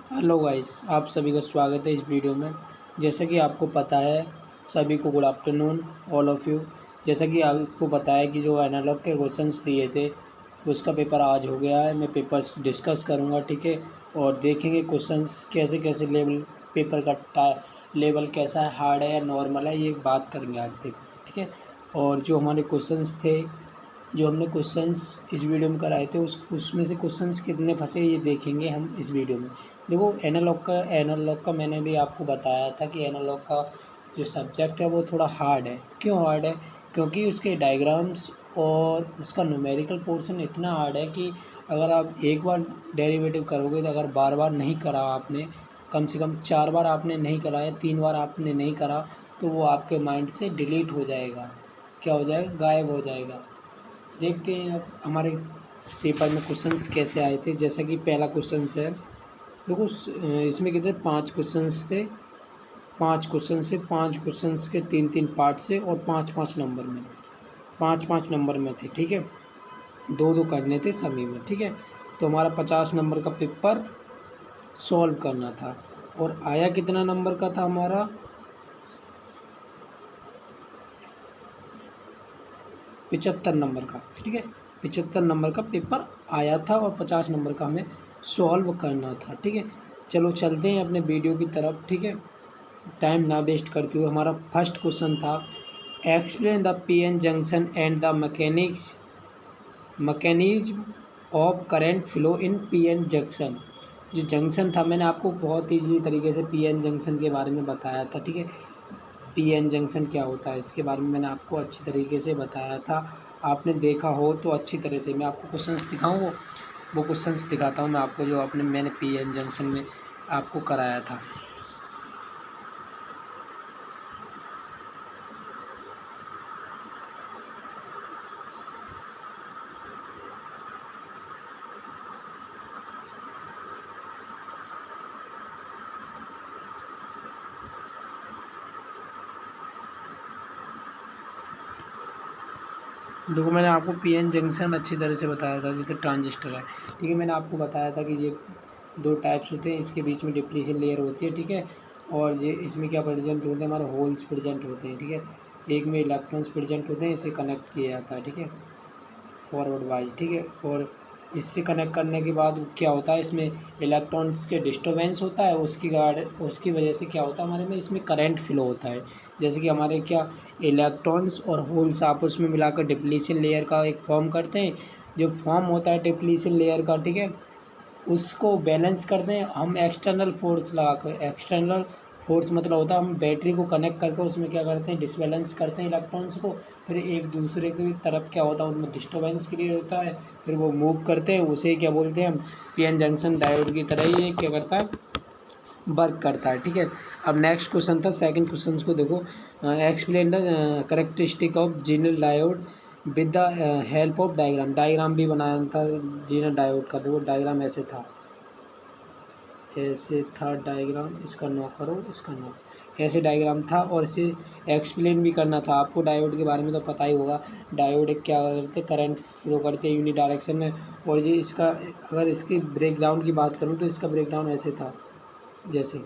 Hello guys, आप सभी का स्वागत है इस वीडियो में। जैसा कि आपको पता है, सभी को good afternoon all of you. जैसा कि आपको पता है कि जो एनालॉग के क्वेश्चंस दिए थे उसका पेपर आज हो गया है। मैं पेपर्स डिस्कस करूंगा, ठीक है। और देखेंगे क्वेश्चंस कैसे कैसे लेवल पेपर का लेवल कैसा है, हार्ड है या नॉर्मल है, ये बात करेंगे आज पेपर, ठीक है। और जो हमारे क्वेश्चंस थे, जो हमने क्वेश्चंस इस वीडियो में कराए थे, उसमें से क्वेश्चंस कितने फंसे ये देखेंगे हम इस वीडियो में। देखो, एनालॉग का मैंने भी आपको बताया था कि एनालॉग का जो सब्जेक्ट है वो थोड़ा हार्ड है। क्यों हार्ड है? क्योंकि उसके डायग्राम्स और उसका न्यूमेरिकल पोर्शन इतना हार्ड है कि अगर आप एक बार डेरिवेटिव करोगे, तो अगर बार बार नहीं करा आपने, कम से कम 4 बार आपने नहीं करा या 3 बार आपने नहीं करा, तो वो आपके माइंड से डिलीट हो जाएगा। क्या हो जाएगा? गायब हो जाएगा। देखते हैं अब हमारे पेपर में क्वेश्चंस कैसे आए थे। जैसा कि पहला क्वेश्चन है, देखो इसमें कितने 5 क्वेश्चंस थे। 5 क्वेश्चंस के 3-3 पार्ट से और 5-5 नंबर में, 5-5 नंबर में थे, ठीक है। 2-2 करने थे सभी में, ठीक है। तो हमारा 50 नंबर का पेपर सॉल्व करना था। और आया कितना नंबर का था हमारा? 75 नंबर का, ठीक है। 75 नंबर का पेपर आया था और 50 नंबर का हमें सॉल्व करना था, ठीक है। चलो चलते हैं अपने वीडियो की तरफ, ठीक है। टाइम ना वेस्ट करते हुए हमारा फर्स्ट क्वेश्चन था, explain the PN junction and the mechanism of current flow in PN junction. जो जंक्शन था, मैंने आपको बहुत ईजी तरीके से पीएन जंक्शन के बारे में बताया था, ठीक है। पीएन जंक्शन क्या होता है इसके बारे में मैंने आपको अच्छी तरीके से बताया था। आपने देखा हो तो अच्छी तरह से मैं आपको क्वेश्चंस दिखाऊँ, वो क्वेश्चंस दिखाता हूँ मैं आपको, जो मैंने पीएन जंक्शन में आपको कराया था। देखो, मैंने आपको पीएन जंक्शन अच्छी तरह से बताया था, जैसे ट्रांजिस्टर है, ठीक है। मैंने आपको बताया था कि ये 2 टाइप्स होते हैं, इसके बीच में डिप्लीशन लेयर होती है, ठीक है। और ये इसमें क्या प्रेजेंट होते हैं? हमारे होल्स प्रेजेंट होते हैं, ठीक है। एक में इलेक्ट्रॉन्स प्रेजेंट होते हैं, इसे कनेक्ट किया जाता है, ठीक है, फॉरवर्ड वाइज, ठीक है। और इससे कनेक्ट करने के बाद क्या होता है, इसमें इलेक्ट्रॉन्स के डिस्टर्बेंस होता है, उसकी वजह से क्या होता है, हमारे में इसमें करंट फ्लो होता है। जैसे कि हमारे क्या इलेक्ट्रॉन्स और होल्स आपस में मिलाकर डिप्लीशन लेयर का एक फॉर्म करते हैं। जो फॉर्म होता है डिप्लीशन लेयर का, ठीक है, उसको बैलेंस करते हैं हम एक्सटर्नल फोर्स लगाकर। एक्सटर्नल फोर्स मतलब होता है हम बैटरी को कनेक्ट करके उसमें क्या करते हैं, डिसबैलेंस करते हैं इलेक्ट्रॉन्स को। फिर एक दूसरे की तरफ क्या होता है, उनमें डिस्टर्बेंस क्रिएट होता है, फिर वो मूव करते हैं। उसे क्या बोलते हैं हम? पीएन जंक्शन डायोड की तरह ये क्या करता है, वर्क करता है, ठीक है। अब नेक्स्ट क्वेश्चन था, सेकंड क्वेश्चन को देखो, explain the characteristic of Jinal diode with the help of diagram. Diagram भी बनाया था जीनल डायोड का। देखो डायग्राम ऐसे था डायग्राम, इसका नो करो, इसका नो, ऐसे डायग्राम था। और इसे एक्सप्लेन भी करना था आपको। डायोड के बारे में तो पता ही होगा, डायोड क्या करते, करंट फ्लो करते यूनि डायरेक्शन में। और ये इसका, अगर इसकी ब्रेकडाउन की बात करूँ तो इसका ब्रेकडाउन ऐसे था, जैसे,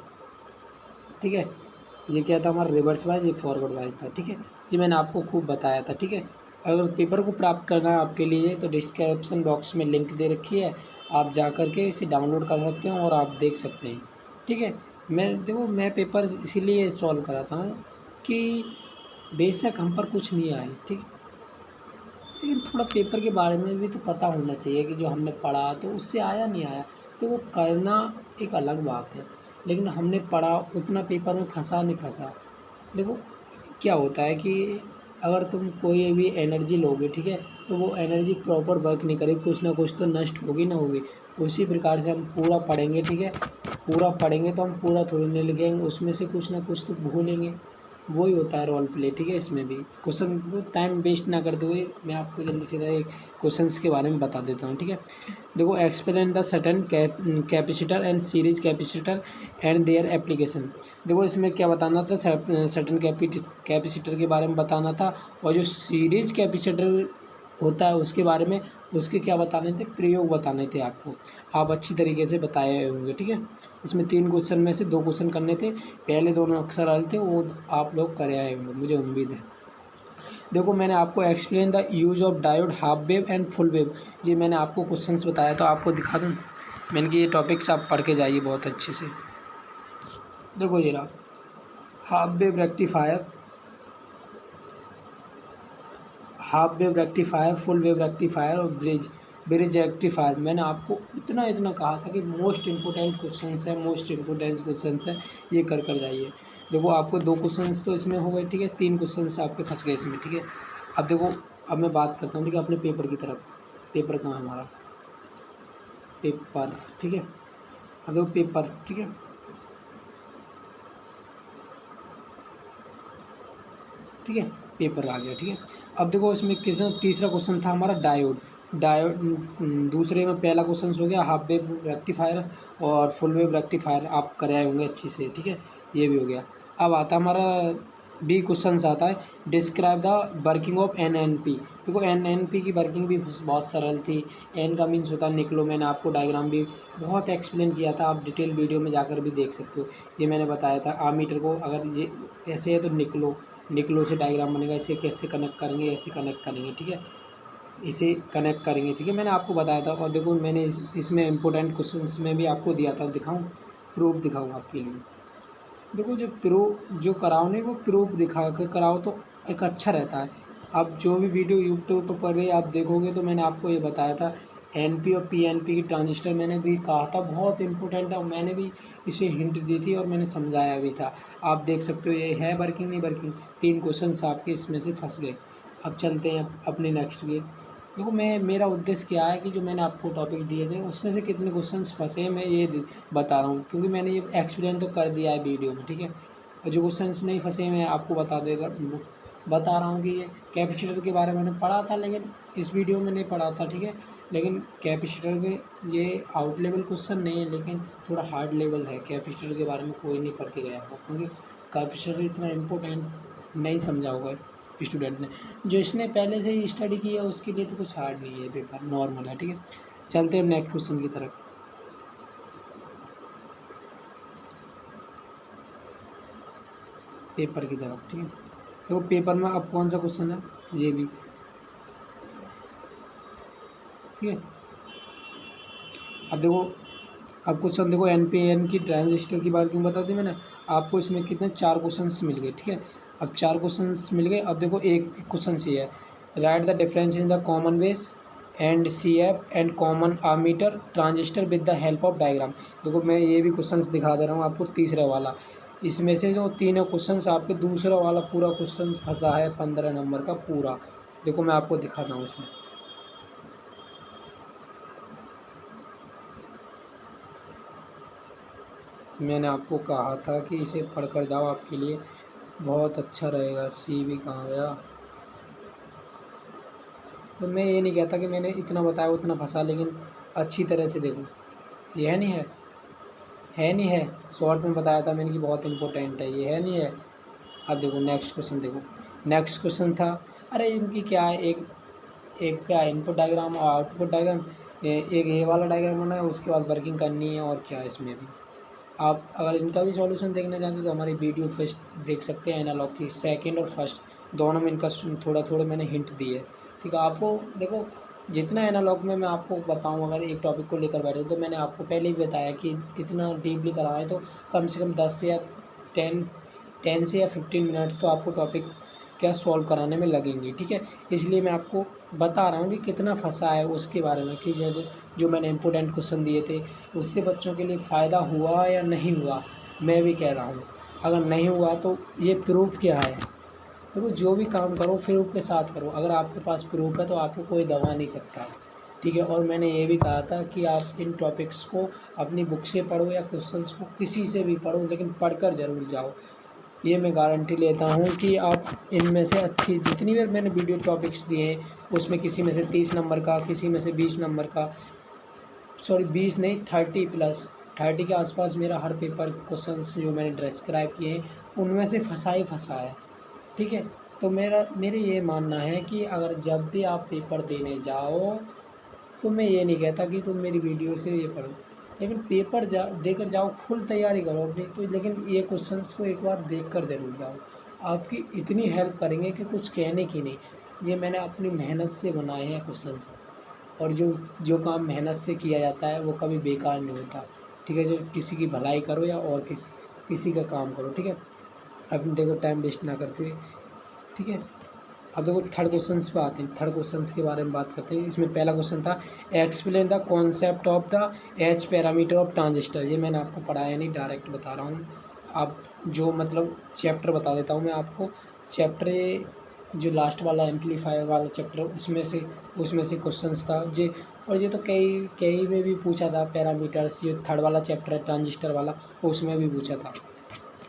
ठीक है। ये क्या था हमारा? रिवर्स वाइज, ये फॉरवर्ड वाइज था, ठीक है। जी मैंने आपको खूब बताया था, ठीक है। अगर पेपर को प्राप्त करना है आपके लिए तो डिस्क्रिप्शन बॉक्स में लिंक दे रखी है, आप जा कर के इसे डाउनलोड कर सकते हैं और आप देख सकते हैं, ठीक है। मैं पेपर इसीलिए सॉल्व कराता हूँ कि बेशक हम पर कुछ नहीं आए, ठीक है, लेकिन थोड़ा पेपर के बारे में भी तो पता होना चाहिए कि जो हमने पढ़ा तो उससे आया नहीं आया, तो वो करना एक अलग बात है। लेकिन हमने पढ़ा उतना, पेपर में फंसा नहीं फंसा। देखो क्या होता है कि अगर तुम कोई भी एनर्जी लोगे, ठीक है, तो वो एनर्जी प्रॉपर वर्क नहीं करेगी, कुछ ना कुछ तो नष्ट होगी ना होगी। उसी प्रकार से हम पूरा पढ़ेंगे, ठीक है, पूरा पढ़ेंगे तो हम पूरा थोड़ी नहीं लिखेंगे, उसमें से कुछ ना कुछ तो भूलेंगे। वही होता है रोल प्ले, ठीक है। इसमें भी क्वेश्चन को टाइम वेस्ट ना करते हुए मैं आपको जल्दी से एक क्वेश्चंस के बारे में बता देता हूँ, ठीक है। देखो, एक्सप्लेन द सटन capacitor and series capacitor and their application. देखो इसमें क्या बताना था, सटन कैपेसिटर के बारे में बताना था। और जो सीरीज कैपेसिटर होता है उसके बारे में, उसके क्या बताने थे, प्रयोग बताने थे आपको। आप अच्छी तरीके से बताए होंगे, ठीक है। इसमें 3 क्वेश्चन में से 2 क्वेश्चन करने थे, पहले दोनों अक्सर आए थे, वो आप लोग कर आए होंगे, मुझे उम्मीद है। देखो मैंने आपको explain the use of diode half wave and full wave, ये मैंने आपको क्वेश्चंस बताया, तो आपको दिखा दूँ। मैंने कि ये टॉपिक्स आप पढ़ के जाइए बहुत अच्छे से। देखो ये रहा half wave rectifier, half wave rectifier, full wave rectifier और ब्रिज रेक्टिफायर। मैंने आपको इतना कहा था कि मोस्ट इंपॉर्टेंट क्वेश्चंस है, मोस्ट इंपॉर्टेंट क्वेश्चंस है, ये कर जाइए। देखो आपको 2 क्वेश्चंस तो इसमें हो गए, ठीक है, 3 क्वेश्चंस आपके फंस गए इसमें, ठीक है। अब देखो, अब मैं बात करता हूँ, ठीक है, अपने पेपर की तरफ। पेपर कहाँ है हमारा, पेपर, ठीक है। अब देखो पेपर, ठीक है, ठीक है, पेपर आ गया, ठीक है। अब देखो इसमें तीसरा क्वेश्चन था हमारा डायोड। डायोड दूसरे में पहला क्वेश्चन हो गया हाफ वेव रेक्टिफायर और फुल वेव रेक्टिफायर, आप कर आए होंगे अच्छी से, ठीक है, ये भी हो गया। अब आता हमारा बी क्वेश्चन आता है describe the working of NNP। देखो NNP की वर्किंग भी बहुत सरल थी। एन का मीन्स होता है निकलो, मैंने आपको डायग्राम भी बहुत एक्सप्लेन किया था, आप डिटेल वीडियो में जाकर भी देख सकते हो। ये मैंने बताया था आमीटर को अगर ये ऐसे है तो निकलो से डायग्राम बनेगा, इसे कैसे कनेक्ट करेंगे, ऐसे कनेक्ट करेंगे, ठीक है, इसे कनेक्ट करेंगे, ठीक है, मैंने आपको बताया था। और देखो मैंने इसमें इंपॉर्टेंट क्वेश्चंस में भी आपको दिया था, दिखाऊं, प्रूफ दिखाऊँ आपके लिए। देखो जो जो कराओ नहीं, वो प्रूफ दिखा कर कराओ तो एक अच्छा रहता है। आप जो भी वीडियो यूट्यूब पर भी आप देखोगे तो मैंने आपको ये बताया था NP और PNP की ट्रांजिस्टर, मैंने भी कहा था बहुत इंपॉर्टेंट है, और मैंने भी इसे हिंट दी थी और मैंने समझाया भी था। आप देख सकते हो ये है वर्किंग नहीं वर्किंग, 3 क्वेश्चन आपके इसमें से फंस गए। अब चलते हैं अपने नेक्स्ट के। देखो मेरा उद्देश्य क्या है कि जो मैंने आपको टॉपिक दिए थे उसमें से कितने क्वेश्चंस फंसे हैं मैं ये बता रहा हूँ, क्योंकि मैंने ये एक्सप्लेन तो कर दिया है वीडियो में, ठीक है। और जो क्वेश्चंस नहीं फंसे मैं आपको बता रहा हूँ कि ये कैपेसिटर के बारे में मैंने पढ़ा था, लेकिन इस वीडियो में नहीं पढ़ा था, ठीक है। लेकिन कैपेसिटर के ये आउट लेवल क्वेश्चन नहीं है, लेकिन थोड़ा हार्ड लेवल है। कैपेसिटर के बारे में कोई नहीं पढ़ के गया होगा, क्योंकि कैपेसिटर इतना इम्पोर्टेंट नहीं समझा होगा स्टूडेंट ने। जो इसने पहले से ही स्टडी किया उसके लिए तो कुछ हार्ड नहीं है, पेपर नॉर्मल है, ठीक है। चलते हैं नेक्स्ट क्वेश्चन की तरफ। पेपर की तरफ, ठीक है। तो पेपर में अब कौन सा क्वेश्चन है, ये भी, ठीक है। अब देखो, अब क्वेश्चन देखो NPN की ट्रांजिस्टर की बात क्यों बता दी मैंने आपको, इसमें कितने 4 क्वेश्चंस मिल गए, ठीक है। अब 4 क्वेश्चंस मिल गए। अब देखो एक क्वेश्चन ये है right the difference in the common base and CF and common ammeter transistor with the help of diagram. देखो मैं ये भी क्वेश्चंस दिखा दे रहा हूँ आपको, तीसरा वाला। इसमें से जो तीनों क्वेश्चंस आपके, दूसरा वाला पूरा क्वेश्चन फंसा है 15 नंबर का पूरा। देखो मैं आपको दिखाता हूँ इसमें, मैंने आपको कहा था कि इसे पढ़ कर जाओ, आपके लिए बहुत अच्छा रहेगा। सी भी कहाँ गया, तो मैं ये नहीं कहता कि मैंने इतना बताया उतना फंसा, लेकिन अच्छी तरह से देखो। ये है नहीं है नहीं है, शॉर्ट में बताया था मैंने कि बहुत इंपॉर्टेंट है, ये है नहीं है। अब देखो नेक्स्ट क्वेश्चन, देखो नेक्स्ट क्वेश्चन था, अरे इनकी क्या है, एक एक क्या इनपुट डायग्राम और आउटपुट डायग्राम, एक ये वाला डायग्राम होना है, उसके बाद वर्किंग करनी है, और क्या है इसमें भी। आप अगर इनका भी सॉल्यूशन देखना चाहते हो तो हमारी वीडियो फर्स्ट देख सकते हैं, एनालॉग की सेकंड और फर्स्ट दोनों में इनका थोड़ा थोड़ा मैंने हिंट दिए है, ठीक है। आपको देखो जितना एनालॉग में मैं आपको बताऊं, अगर एक टॉपिक को लेकर बैठे तो मैंने आपको पहले ही बताया कि इतना डीपली कराएं तो कम से कम 10 से या 10 10 से या 15 मिनट तो आपको टॉपिक क्या सॉल्व कराने में लगेंगे, ठीक है। इसलिए मैं आपको बता रहा हूँ कि कितना फंसा है उसके बारे में, कि जो मैंने इंपॉर्टेंट क्वेश्चन दिए थे उससे बच्चों के लिए फ़ायदा हुआ या नहीं हुआ, मैं भी कह रहा हूँ। अगर नहीं हुआ तो ये प्रूफ क्या है, देखो जो भी काम करो प्रूफ के साथ करो। अगर आपके पास प्रूफ है तो आपको कोई दबा नहीं सकता, ठीक है। और मैंने ये भी कहा था कि आप इन टॉपिक्स को अपनी बुक से पढ़ो या क्वेश्चंस को किसी से भी पढ़ो, लेकिन पढ़कर ज़रूर जाओ। ये मैं गारंटी लेता हूँ कि आप इनमें से अच्छी जितनी भी मैंने वीडियो टॉपिक्स दिए हैं उसमें किसी में से 30 नंबर का, किसी में से 20 नंबर का, सॉरी 20 नहीं 30 प्लस 30 के आसपास मेरा हर पेपर क्वेश्चंस जो मैंने डिस्क्राइब किए हैं उनमें से फंसा ही फंसा है, ठीक है। तो मेरे ये मानना है कि अगर जब भी आप पेपर देने जाओ, तो मैं ये नहीं कहता कि तुम मेरी वीडियो से ये पढ़ो, लेकिन पेपर देकर जाओ, फुल तैयारी करो अपनी, तो लेकिन ये क्वेश्चंस को एक बार देख कर ज़रूर जाओ। आपकी इतनी हेल्प करेंगे कि कुछ कहने की नहीं। ये मैंने अपनी मेहनत से बनाए हैं क्वेश्चंस, और जो जो काम मेहनत से किया जाता है वो कभी बेकार नहीं होता। ठीक है, जो किसी की भलाई करो या और किसी का काम करो। ठीक है, अब देखो टाइम वेस्ट ना करते हुए। ठीक है, अब देखो थर्ड क्वेश्चंस पे आते हैं। थर्ड क्वेश्चंस के बारे में बात करते हैं। इसमें पहला क्वेश्चन था, explain the concept of the H parameter of transistor. ये मैंने आपको पढ़ाया नहीं, डायरेक्ट बता रहा हूँ। आप जो मतलब चैप्टर बता देता हूँ मैं आपको। चैप्टर जो लास्ट वाला एम्पलीफायर वाला चैप्टर, उसमें से क्वेश्चंस था जी। और ये तो कई कई में भी पूछा था पैरामीटर्स। ये थर्ड वाला चैप्टर है ट्रांजिस्टर वाला, उसमें भी पूछा था,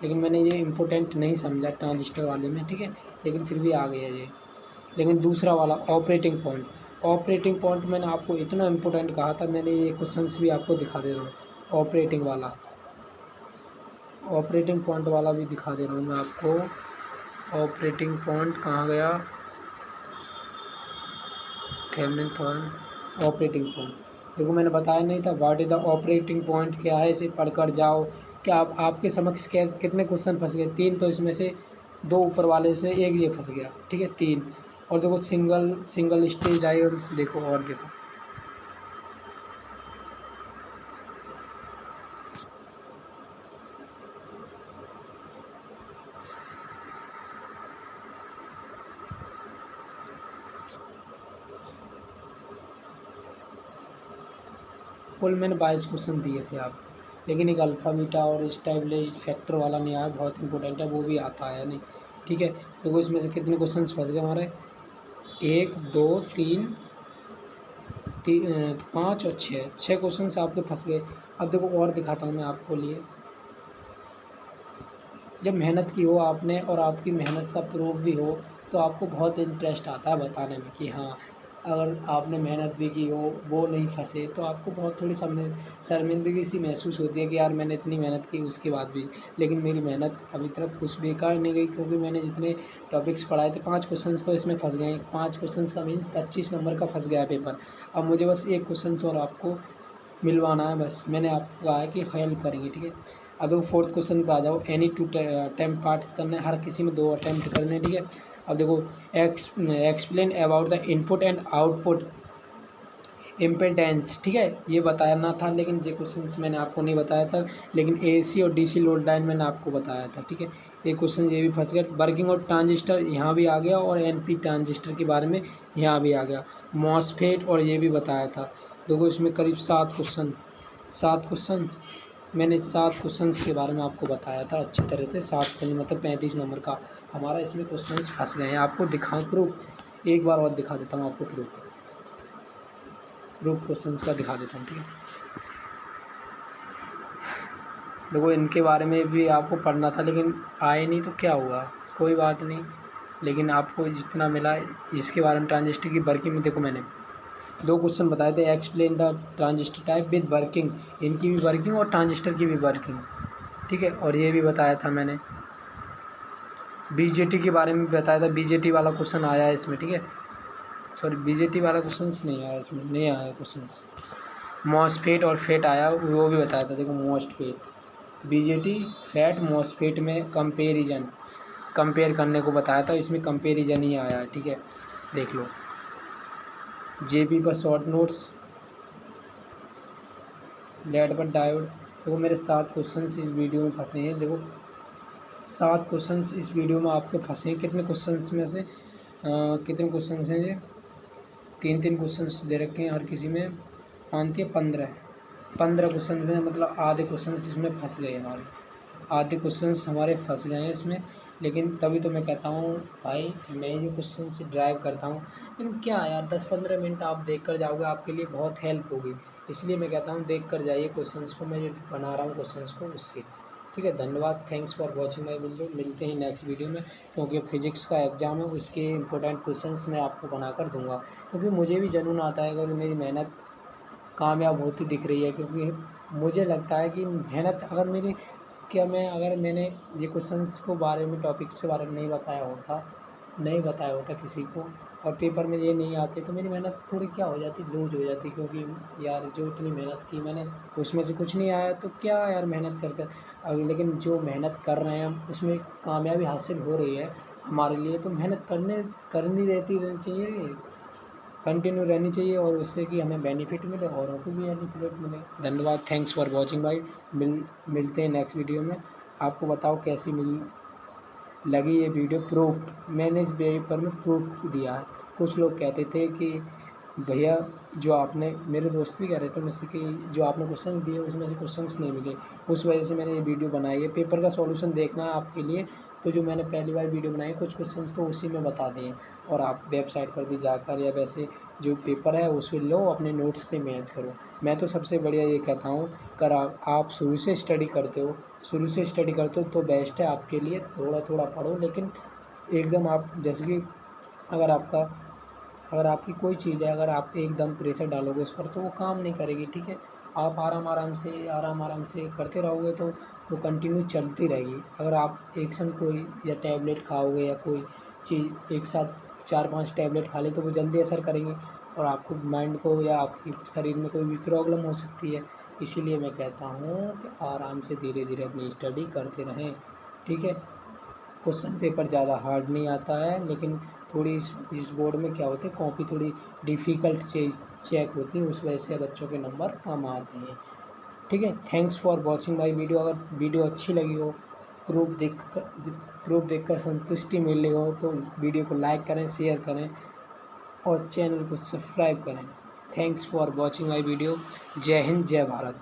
लेकिन मैंने ये इम्पोर्टेंट नहीं समझा ट्रांजिस्टर वाले में। ठीक है, लेकिन फिर भी आ गया ये। लेकिन दूसरा वाला ऑपरेटिंग पॉइंट, ऑपरेटिंग पॉइंट मैंने आपको इतना इम्पोर्टेंट कहा था, मैंने ये क्वेश्चंस भी आपको दिखा दे रहा हूँ। ऑपरेटिंग पॉइंट वाला भी दिखा दे रहा हूँ मैं आपको। ऑपरेटिंग पॉइंट कहाँ गया, थेवेनिन थ्योरम, ऑपरेटिंग पॉइंट। देखो मैंने बताया नहीं था what is the operating point क्या है, इसे पढ़कर जाओ। क्या आपके समक्ष कितने क्वेश्चन फंस गए, 3, तो इसमें से 2 ऊपर वाले से 1 ये फंस गया। ठीक है, 3। और देखो सिंगल स्टेज डायोड, देखो और देखो, कुल मैंने 22 क्वेश्चन दिए थे आप, लेकिन एक अल्फ़ा बीटा और स्टेबलाइज्ड फैक्टर वाला नहीं आया, बहुत इंपॉर्टेंट है, वो भी आता है नहीं। ठीक है, तो वो इसमें से कितने क्वेश्चन फंस गए हमारे, 1 2 3 5 और 6 क्वेश्चन आपके फंस गए। अब देखो और दिखाता हूँ मैं आपको लिए। जब मेहनत की हो आपने और आपकी मेहनत का प्रूफ भी हो, तो आपको बहुत इंटरेस्ट आता है बताने में कि हाँ, अगर आपने मेहनत भी की हो, वो नहीं फंसे, तो आपको बहुत थोड़ी शर्मिंदगी सी महसूस होती है कि यार मैंने इतनी मेहनत की उसके बाद भी, लेकिन मेरी मेहनत अभी तक कुछ बेकार नहीं गई, क्योंकि मैंने जितने टॉपिक्स पढ़ाए थे 5 क्वेश्चन तो इसमें फंस गए। 5 क्वेश्चन का मीन्स 25 नंबर का फंस गया पेपर। अब मुझे बस एक क्वेश्चन और आपको मिलवाना है, बस मैंने आपको कहा है कि हेल्प करेंगे। ठीक है, अब देखो फोर्थ क्वेश्चन पे आ जाओ। एनी 2 अटैम्प्ट पार्ट करना है, हर किसी में 2 अटैम्प्ट करने हैं। ठीक है, अब देखो explain about the input and output impedance. ठीक है, ये बताना था, लेकिन ये क्वेश्चन मैंने आपको नहीं बताया था, लेकिन एसी और डीसी लोड लाइन मैंने आपको बताया था। ठीक है, ये क्वेश्चन ये भी फंस गया। वर्किंग और ट्रांजिस्टर यहाँ भी आ गया, और एनपी ट्रांजिस्टर के बारे में यहाँ भी आ गया। मॉसफेट और ये भी बताया था। देखो इसमें करीब 7 क्वेश्चन मैंने 7 क्वेश्चंस के बारे में आपको बताया था अच्छी तरह से। 7 यानी मतलब 35 नंबर का हमारा इसमें क्वेश्चंस फंस गए हैं। आपको दिखाऊं प्रूफ, एक बार और दिखा देता हूँ आपको प्रूफ क्वेश्चंस का दिखा देता हूँ। ठीक है, देखो इनके बारे में भी आपको पढ़ना था, लेकिन आए नहीं तो क्या हुआ, कोई बात नहीं, लेकिन आपको जितना मिला इसके बारे में। ट्रांजिस्टर की वर्किंग में देखो मैंने 2 क्वेश्चन बताए थे। Explain the transistor type with working, इनकी भी वर्किंग और ट्रांजिस्टर की भी वर्किंग। ठीक है, और ये भी बताया था मैंने। बीजेटी के बारे में बताया था, बीजेटी वाला क्वेश्चन आया है इसमें। ठीक है, सॉरी बीजेटी वाला क्वेश्चन नहीं आया इसमें, नहीं आया क्वेश्चन। मॉसफेट और फेट आया, वो भी बताया था। देखो मॉसफेट, बीजेटी फैट मॉसफेट में कंपेयर करने को बताया था, इसमें कंपेरिजन ही आया है। ठीक है, देख लो जेपी पर शॉर्ट नोट्स, लेड पर डायोड। देखो मेरे 7 क्वेश्चन इस वीडियो में फंसे हैं। देखो 7 क्वेश्चन इस वीडियो में आपके फंसे हैं। कितने क्वेश्चन में से कितने क्वेश्चन हैं ये, 3 क्वेश्चन दे रखे हैं हर किसी में, 5 या 15 क्वेश्चन में, मतलब आधे क्वेश्चन इसमें फंस गए हमारे, आधे क्वेश्चन हमारे फंस गए हैं इसमें। लेकिन तभी तो मैं कहता हूँ भाई, मैं ये क्वेश्चन से ड्राइव करता हूँ, लेकिन क्या यार 10-15 मिनट आप देख कर जाओगे, आपके लिए बहुत हेल्प होगी। इसलिए मैं कहता हूँ देख कर जाइए क्वेश्चंस को, मैं जो बना रहा हूँ क्वेश्चंस को उससे। ठीक है, धन्यवाद, thanks for watching my video. मिलते हैं नेक्स्ट वीडियो में, क्योंकि फिजिक्स का एग्ज़ाम है, उसके इंपॉर्टेंट क्वेश्चंस मैं आपको बना कर दूँगा, क्योंकि मुझे भी जुनून आता है अगर मेरी मेहनत कामयाब होती दिख रही है। क्योंकि मुझे लगता है कि मेहनत अगर अगर मैंने ये क्वेश्चंस को बारे में टॉपिक्स के बारे में नहीं बताया होता, नहीं बताया होता किसी को और पेपर में ये नहीं आते तो मेरी मेहनत थोड़ी क्या हो जाती, लूज हो जाती, क्योंकि यार जो इतनी मेहनत की मैंने उसमें से कुछ नहीं आया तो क्या यार मेहनत करते। अब लेकिन जो मेहनत कर रहे हैं हम उसमें कामयाबी हासिल हो रही है हमारे लिए, तो मेहनत करनी रहनी चाहिए, कंटिन्यू रहनी चाहिए, और उससे कि हमें बेनिफिट मिले औरों को भी बेनिफिट मिले। धन्यवाद, थैंक्स फॉर वॉचिंग भाई। मिलते हैं नेक्स्ट वीडियो में। आपको बताओ कैसी लगी ये वीडियो। प्रूफ मैंने इस पेपर में प्रूफ दिया है। कुछ लोग कहते थे कि भैया जो आपने, मेरे दोस्त भी कह रहे थे मुझसे कि जो आपने क्वेश्चन दिए उसमें से क्वेश्चंस नहीं मिले, उस वजह से मैंने ये वीडियो बनाई है। पेपर का सॉल्यूशन देखना है आपके लिए, तो जो मैंने पहली बार वीडियो बनाई कुछ क्वेश्चंस तो उसी में बता दिए, और आप वेबसाइट पर भी जाकर या वैसे जो पेपर है उसे लो, अपने नोट्स से मैच करो। मैं तो सबसे बढ़िया ये कहता हूँ, कर आप शुरू से स्टडी करते हो, तो बेस्ट है आपके लिए। थोड़ा थोड़ा पढ़ो, लेकिन एकदम आप जैसे कि अगर आपका अगर आपकी कोई चीज़ है, अगर आप एकदम प्रेशर डालोगे उस पर तो वो काम नहीं करेगी, ठीक है। आप आराम से करते रहोगे तो वो कंटिन्यू चलती रहेगी। अगर आप एक संग कोई या टैबलेट खाओगे या कोई चीज़ एक साथ 4-5 टैबलेट खा ली तो वो जल्दी असर करेंगी, और आपको माइंड को या आपकी शरीर में कोई भी प्रॉब्लम हो सकती है। इसीलिए मैं कहता हूँ कि आराम से धीरे धीरे अपनी स्टडी करते रहें, ठीक है। क्वेश्चन पेपर ज़्यादा हार्ड नहीं आता है, लेकिन थोड़ी इस बोर्ड में क्या होती है, कॉपी थोड़ी डिफ़िकल्ट चेक होती है, उस वजह से बच्चों के नंबर कम आते हैं, ठीक है। Thanks for watching my video. अगर वीडियो अच्छी लगी हो, प्रूफ देखकर संतुष्टि मिली हो तो वीडियो को लाइक करें, शेयर करें और चैनल को सब्सक्राइब करें। Thanks for watching my video. जय हिंद, जय भारत।